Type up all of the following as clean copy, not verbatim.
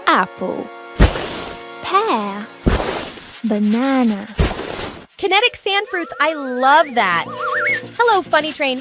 apple, pear, banana. Kinetic sand fruits, I love that. Hello, funny train.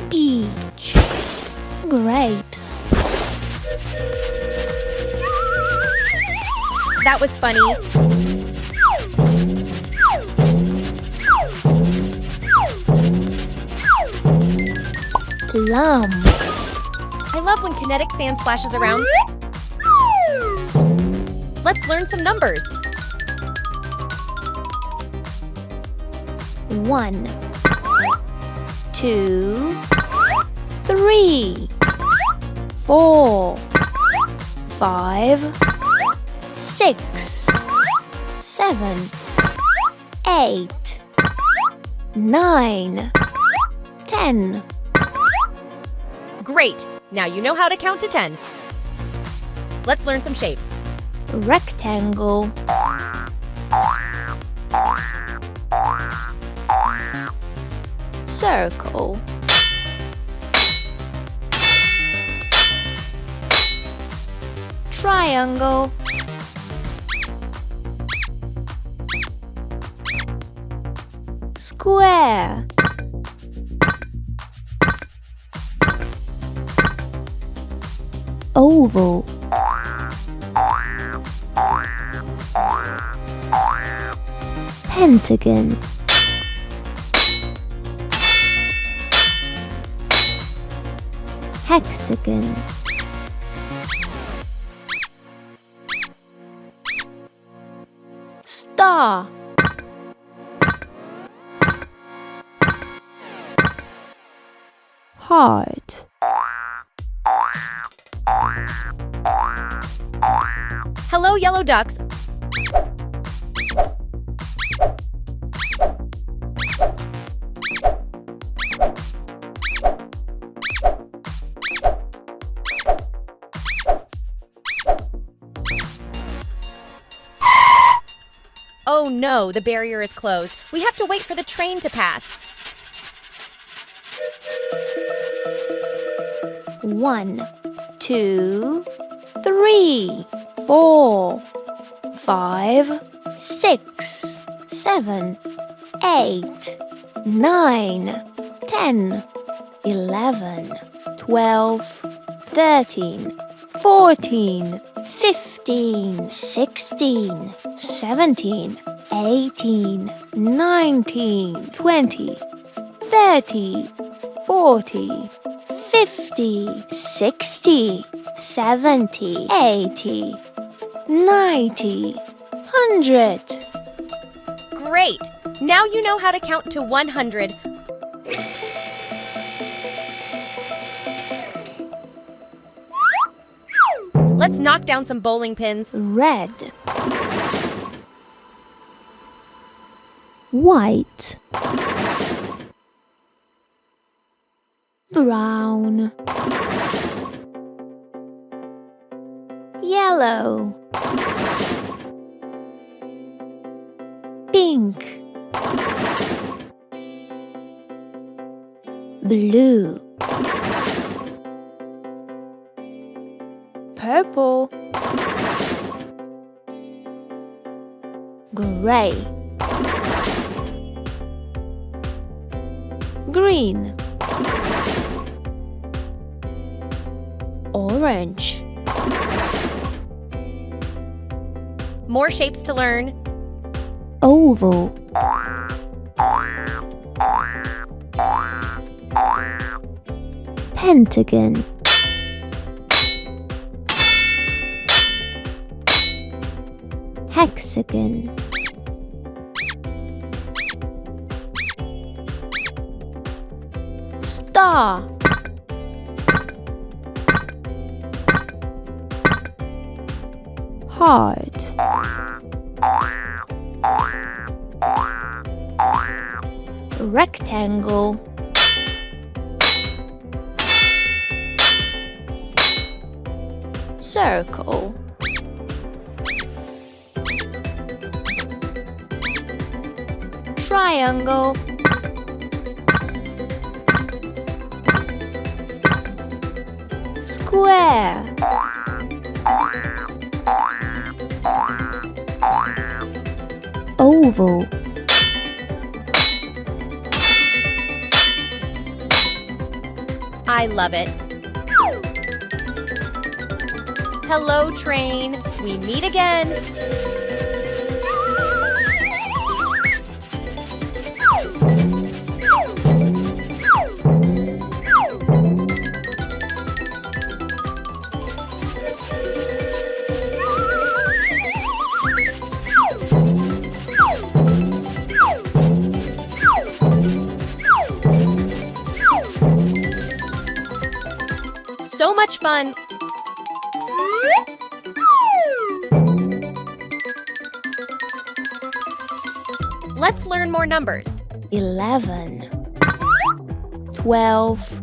Peach, grapes. That was funny. Plum. I love when kinetic sand splashes around. Let's learn some numbers. 1, 2, 3, 4, 5, 6, 7, 8, 9, 10. Great! Now you know how to count to 10. Let's learn some shapes. Rectangle, circle, triangle, square, oval, pentagon, hexagon, star, heart, Hello, yellow ducks. Oh no, the barrier is closed. We have to wait for the train to pass. 1, 2, 3, 4, 5, 6, 7, 8, 9, 10, 11, 12, 13, 14, 15, 16, 17, 18, 19, 20, 30, 40, 50, 60, 70, 80, 90, 100. Great! Now you know how to count to 100. Let's knock down some bowling pins. Red, white, brown, yellow, pink, blue, purple, gray, green, orange. More shapes to learn. Oval, pentagon, hexagon, star, heart, rectangle, circle, triangle, Square. Oval. I love it. Hello, train. We meet again. So much fun. Let's learn more numbers. 11, 12,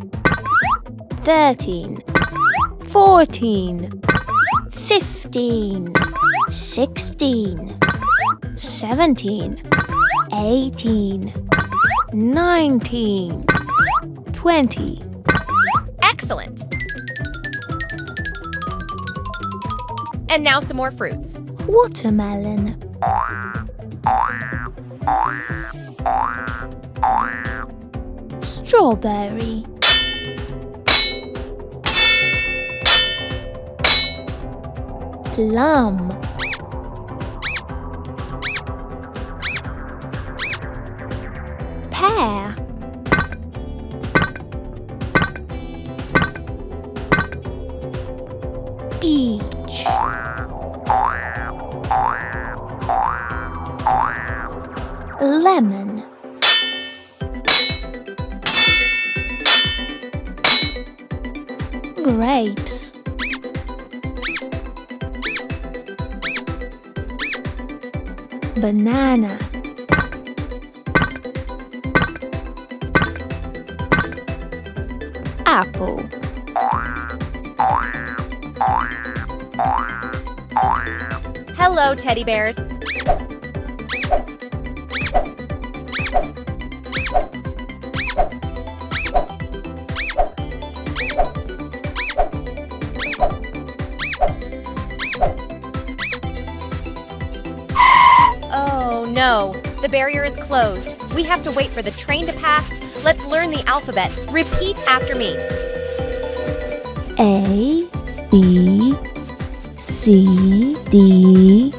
13, 14, 15, 16, 17, 18, 19, 20. Excellent. And now some more fruits. Watermelon. Strawberry. Plum. Pear. Peach. Lemon. Grapes. Banana. Apple. Hello, teddy bears. Oh no, the barrier is closed. We have to wait for the train to pass. Let's learn the alphabet. Repeat after me. A, B, C, D,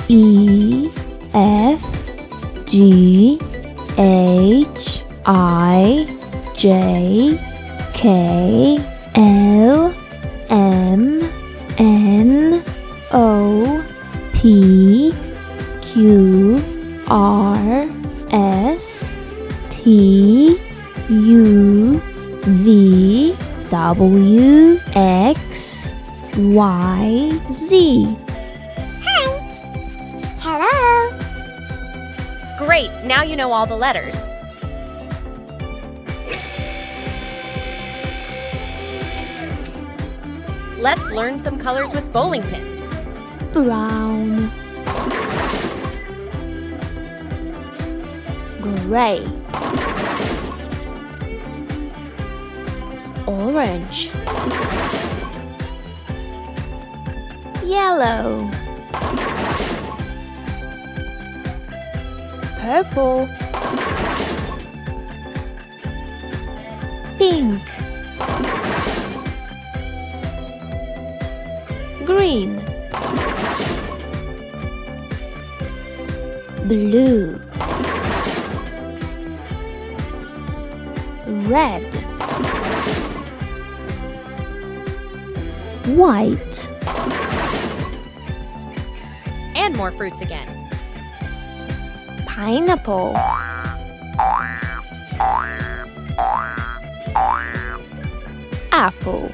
E, F, G, H, I, J, K, L, M, N, O, P, Q, R, S, T, U, V, W, X, Y, Z. Hello. Great, now you know all the letters. Let's learn some colors with bowling pins. Brown. Gray. Orange. Yellow. Purple. Pink. Green. Blue. Red. White. And more fruits again. Pineapple. Apple.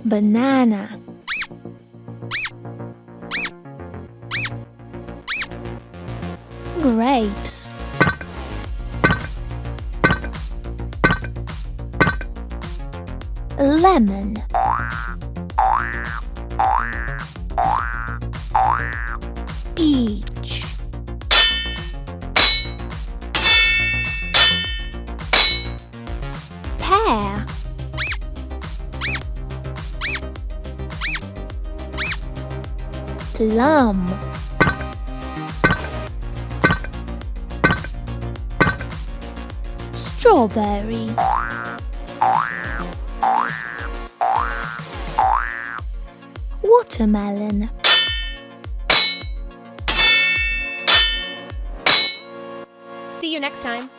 Banana. Grapes. Lemon. Peach. Pear. Plum. Strawberry. Watermelon. See you next time.